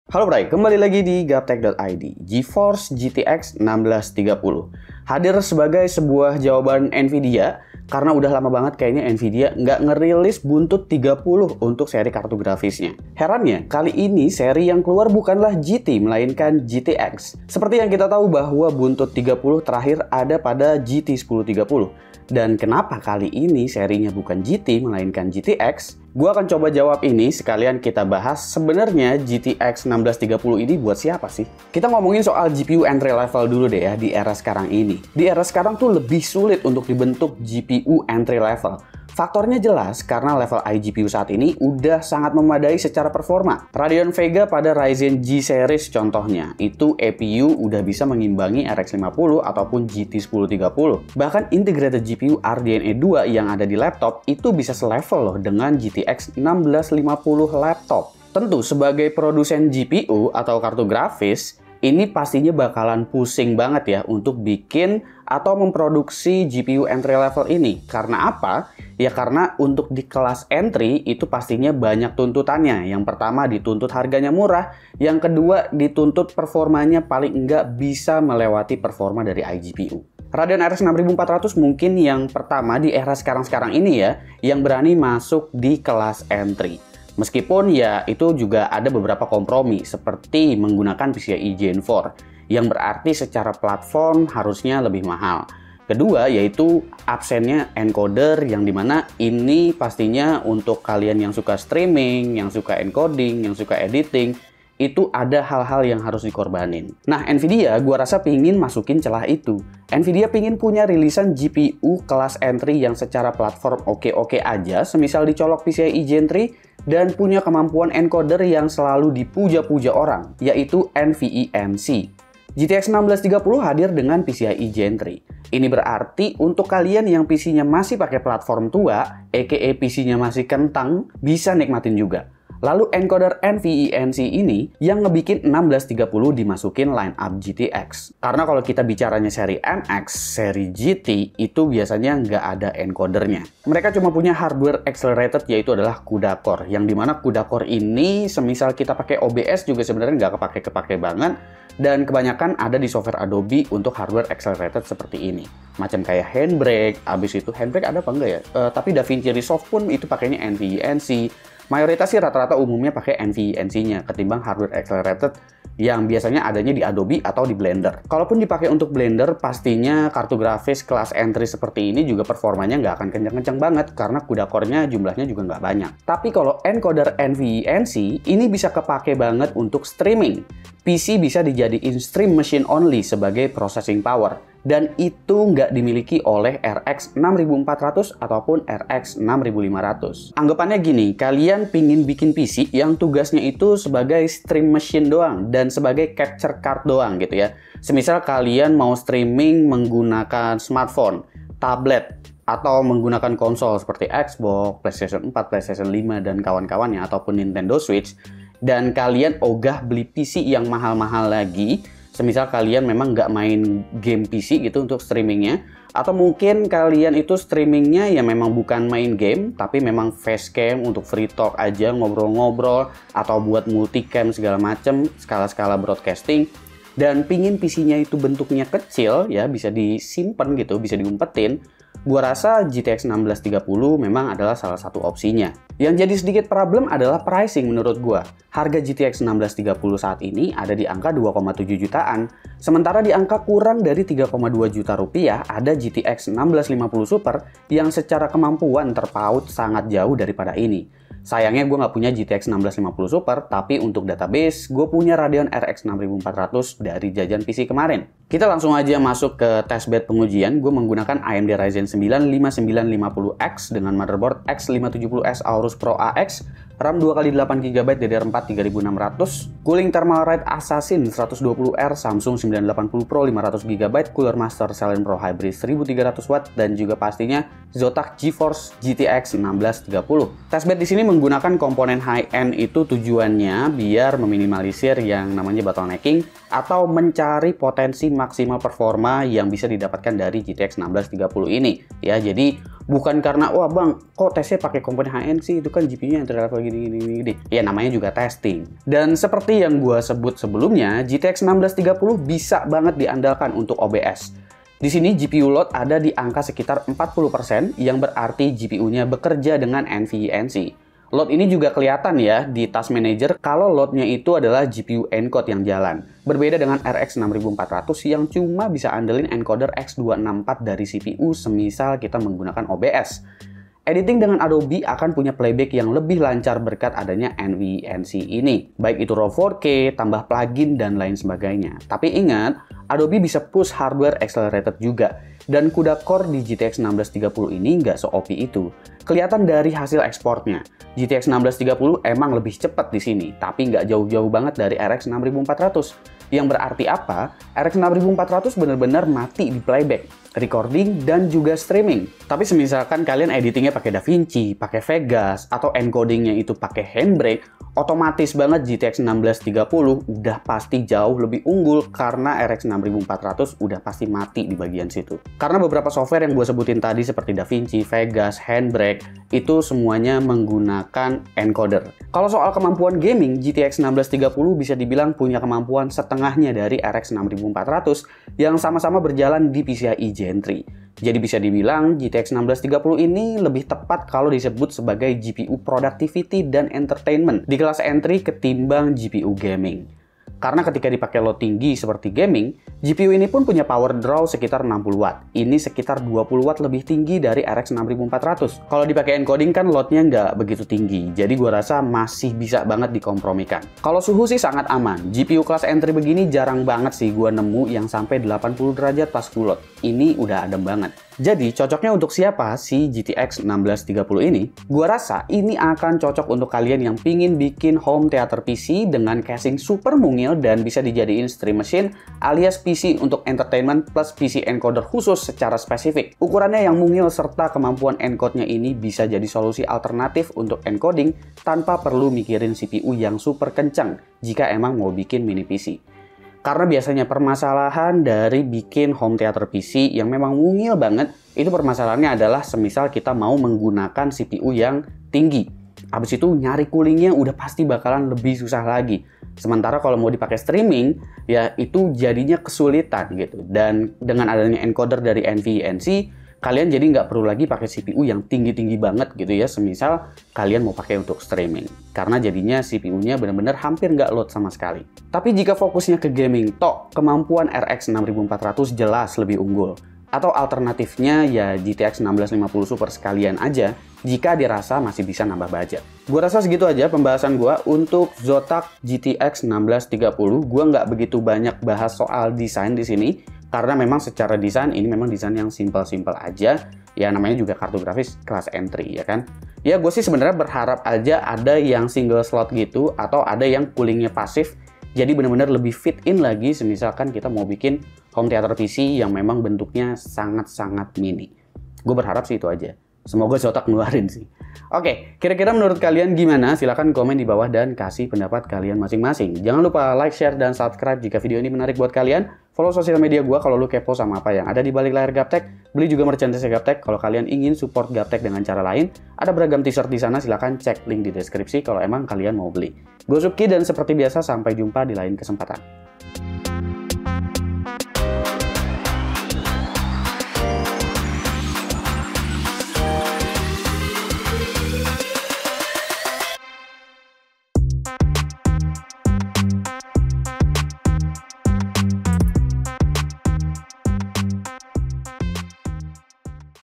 Halo Bray, kembali lagi di Gaptek.id. GeForce GTX 1630 hadir sebagai sebuah jawaban Nvidia karena udah lama banget kayaknya Nvidia nggak ngerilis buntut 30 untuk seri kartu grafisnya. Herannya, kali ini seri yang keluar bukanlah GT, melainkan GTX. Seperti yang kita tahu bahwa buntut 30 terakhir ada pada GT 1030. Dan kenapa kali ini serinya bukan GT, melainkan GTX? Gua akan coba jawab ini sekalian kita bahas sebenarnya GTX 1630 ini buat siapa sih? Kita ngomongin soal GPU entry level dulu deh ya di era sekarang ini. Di era sekarang tuh lebih sulit untuk dibentuk GPU entry level. Faktornya jelas karena level iGPU saat ini udah sangat memadai secara performa. Radeon Vega pada Ryzen G series contohnya, itu APU udah bisa mengimbangi RX 50 ataupun GT 1030. Bahkan integrated GPU RDNA 2 yang ada di laptop itu bisa selevel loh dengan GTX 1650 laptop. Tentu sebagai produsen GPU atau kartu grafis, ini pastinya bakalan pusing banget ya untuk bikin atau memproduksi GPU entry level ini. Karena apa? Ya karena untuk di kelas entry itu pastinya banyak tuntutannya. Yang pertama dituntut harganya murah, yang kedua dituntut performanya paling enggak bisa melewati performa dari iGPU. Radeon RX 6400 mungkin yang pertama di era sekarang-sekarang ini ya, yang berani masuk di kelas entry. Meskipun ya itu juga ada beberapa kompromi seperti menggunakan PCIe Gen 4 yang berarti secara platform harusnya lebih mahal. Kedua yaitu absennya encoder yang dimana ini pastinya untuk kalian yang suka streaming, yang suka encoding, yang suka editing, itu ada hal-hal yang harus dikorbanin. Nah, Nvidia gua rasa pingin masukin celah itu. Nvidia pingin punya rilisan GPU kelas entry yang secara platform oke-oke aja, semisal dicolok PCIe Gen 3, dan punya kemampuan encoder yang selalu dipuja-puja orang, yaitu NVENC. GTX 1630 hadir dengan PCIe Gen 3. Ini berarti untuk kalian yang PC-nya masih pakai platform tua, aka PC-nya masih kentang, bisa nikmatin juga. Lalu encoder NVENC ini yang ngebikin 1630 dimasukin line up GTX. Karena kalau kita bicaranya seri MX, seri GT itu biasanya nggak ada encodernya. Mereka cuma punya hardware accelerated yaitu adalah CUDA Core. Yang dimana CUDA Core ini semisal kita pakai OBS juga sebenarnya nggak kepake banget. Dan kebanyakan ada di software Adobe untuk hardware accelerated seperti ini. Macam kayak Handbrake, abis itu Handbrake ada apa enggak ya? Tapi DaVinci Resolve pun itu pakainya NVENC. Mayoritas sih rata-rata umumnya pakai NVENC-nya ketimbang hardware accelerated yang biasanya adanya di Adobe atau di Blender. Kalaupun dipakai untuk Blender, pastinya kartu grafis kelas entry seperti ini juga performanya nggak akan kencang-kencang banget karena CUDA core-nya jumlahnya juga nggak banyak. Tapi kalau encoder NVENC, ini bisa kepake banget untuk streaming. PC bisa dijadiin stream machine only sebagai processing power. Dan itu nggak dimiliki oleh RX 6400 ataupun RX 6500. Anggapannya gini, kalian pingin bikin PC yang tugasnya itu sebagai stream machine doang dan sebagai capture card doang gitu ya. Semisal kalian mau streaming menggunakan smartphone, tablet, atau menggunakan konsol seperti Xbox, PlayStation 4, PlayStation 5, dan kawan-kawannya ataupun Nintendo Switch, dan kalian ogah beli PC yang mahal-mahal lagi, semisal kalian memang nggak main game PC gitu untuk streamingnya, atau mungkin kalian itu streamingnya ya memang bukan main game, tapi memang facecam untuk free talk aja, ngobrol-ngobrol, atau buat multicam segala macem, skala-skala broadcasting, dan pingin PC-nya itu bentuknya kecil, ya bisa disimpan gitu, bisa diumpetin, gua rasa GTX 1630 memang adalah salah satu opsinya. Yang jadi sedikit problem adalah pricing menurut gua. Harga GTX 1630 saat ini ada di angka 2,7 jutaan. Sementara di angka kurang dari 3,2 juta rupiah ada GTX 1650 Super yang secara kemampuan terpaut sangat jauh daripada ini. Sayangnya gue nggak punya GTX 1650 Super, tapi untuk database gue punya Radeon RX 6400 dari jajan PC kemarin. Kita langsung aja masuk ke testbed pengujian. Gue menggunakan AMD Ryzen 9 5950X dengan motherboard X570S Aorus Pro AX, RAM 2x8GB DDR4 3600, cooling thermal rate Assassin 120R Samsung 980 Pro 500GB, Cooler Master Celeron Pro Hybrid 1300W, dan juga pastinya Zotac GeForce GTX 1630. Testbed di sini menggunakan komponen high-end itu tujuannya biar meminimalisir yang namanya bottlenecking atau mencari potensi maksimal performa yang bisa didapatkan dari GTX 1630 ini. Ya, jadi Bukan karena, wah bang, kok tesnya pakai komponen high-end sih, itu kan GPU-nya entry level gini. Ya namanya juga testing. Dan seperti yang gue sebut sebelumnya, GTX 1630 bisa banget diandalkan untuk OBS. Di sini GPU load ada di angka sekitar 40%, yang berarti GPU-nya bekerja dengan NVENC. Load ini juga kelihatan ya di Task Manager kalau loadnya itu adalah GPU encode yang jalan. Berbeda dengan RX 6400 yang cuma bisa andelin encoder X264 dari CPU semisal kita menggunakan OBS. Editing dengan Adobe akan punya playback yang lebih lancar berkat adanya NVENC ini. Baik itu RAW 4K, tambah plugin, dan lain sebagainya. Tapi ingat, Adobe bisa push hardware accelerated juga. Dan CUDA core di GTX 1630 ini nggak se-OP itu. Kelihatan dari hasil ekspornya. GTX 1630 emang lebih cepat di sini, tapi nggak jauh-jauh banget dari RX 6400. Yang berarti apa? RX 6400 benar-benar mati di playback, recording, dan juga streaming. Tapi semisalkan kalian editingnya pakai DaVinci, pakai Vegas, atau encodingnya itu pakai Handbrake, otomatis banget GTX 1630 udah pasti jauh lebih unggul karena RX 6400 udah pasti mati di bagian situ. Karena beberapa software yang gue sebutin tadi seperti DaVinci, Vegas, Handbrake, itu semuanya menggunakan encoder. Kalau soal kemampuan gaming, GTX 1630 bisa dibilang punya kemampuan setengahnya dari RX 6400 yang sama-sama berjalan di PCIe Gen 3. Jadi bisa dibilang GTX 1630 ini lebih tepat kalau disebut sebagai GPU productivity dan entertainment di kelas entry ketimbang GPU gaming. Karena ketika dipakai load tinggi seperti gaming, GPU ini pun punya power draw sekitar 60 watt. Ini sekitar 20 watt lebih tinggi dari RX 6400. Kalau dipakai encoding kan loadnya nggak begitu tinggi, jadi gua rasa masih bisa banget dikompromikan. Kalau suhu sih sangat aman. GPU kelas entry begini jarang banget sih gua nemu yang sampai 80 derajat pas full load. Ini udah adem banget. Jadi cocoknya untuk siapa sih GTX 1630 ini? Gua rasa ini akan cocok untuk kalian yang pingin bikin home theater PC dengan casing super mungil dan bisa dijadiin stream machine alias PC untuk entertainment plus PC encoder khusus secara spesifik. Ukurannya yang mungil serta kemampuan encode-nya ini bisa jadi solusi alternatif untuk encoding tanpa perlu mikirin CPU yang super kencang jika emang mau bikin mini PC. Karena biasanya permasalahan dari bikin home theater PC yang memang mungil banget, itu permasalahannya adalah semisal kita mau menggunakan CPU yang tinggi. Habis itu nyari coolingnya udah pasti bakalan lebih susah lagi. Sementara kalau mau dipakai streaming, ya itu jadinya kesulitan gitu. Dan dengan adanya encoder dari NVENC, kalian jadi nggak perlu lagi pakai CPU yang tinggi-tinggi banget gitu ya, semisal kalian mau pakai untuk streaming. Karena jadinya CPU-nya benar-benar hampir nggak load sama sekali. Tapi jika fokusnya ke gaming, toh kemampuan RX 6400 jelas lebih unggul. Atau alternatifnya ya GTX 1650 Super sekalian aja, jika dirasa masih bisa nambah budget. Gua rasa segitu aja pembahasan gua untuk Zotac GTX 1630. Gua nggak begitu banyak bahas soal desain di sini, karena memang secara desain ini memang desain yang simple-simple aja. Ya namanya juga kartu grafis kelas entry ya kan. Ya gue sih sebenarnya berharap aja ada yang single slot gitu atau ada yang coolingnya pasif. Jadi benar-benar lebih fit in lagi semisalkan kita mau bikin home theater PC yang memang bentuknya sangat-sangat mini. Gue berharap sih itu aja. Semoga Zotac ngeluarin sih. Oke, kira-kira menurut kalian gimana? Silahkan komen di bawah dan kasih pendapat kalian masing-masing. Jangan lupa like, share, dan subscribe jika video ini menarik buat kalian. Follow sosial media gue kalau lu kepo sama apa yang ada di balik layar Gaptek. Beli juga merchandise Gaptek kalau kalian ingin support Gaptek dengan cara lain. Ada beragam t-shirt di sana, silahkan cek link di deskripsi kalau emang kalian mau beli. Gue Subki dan seperti biasa sampai jumpa di lain kesempatan.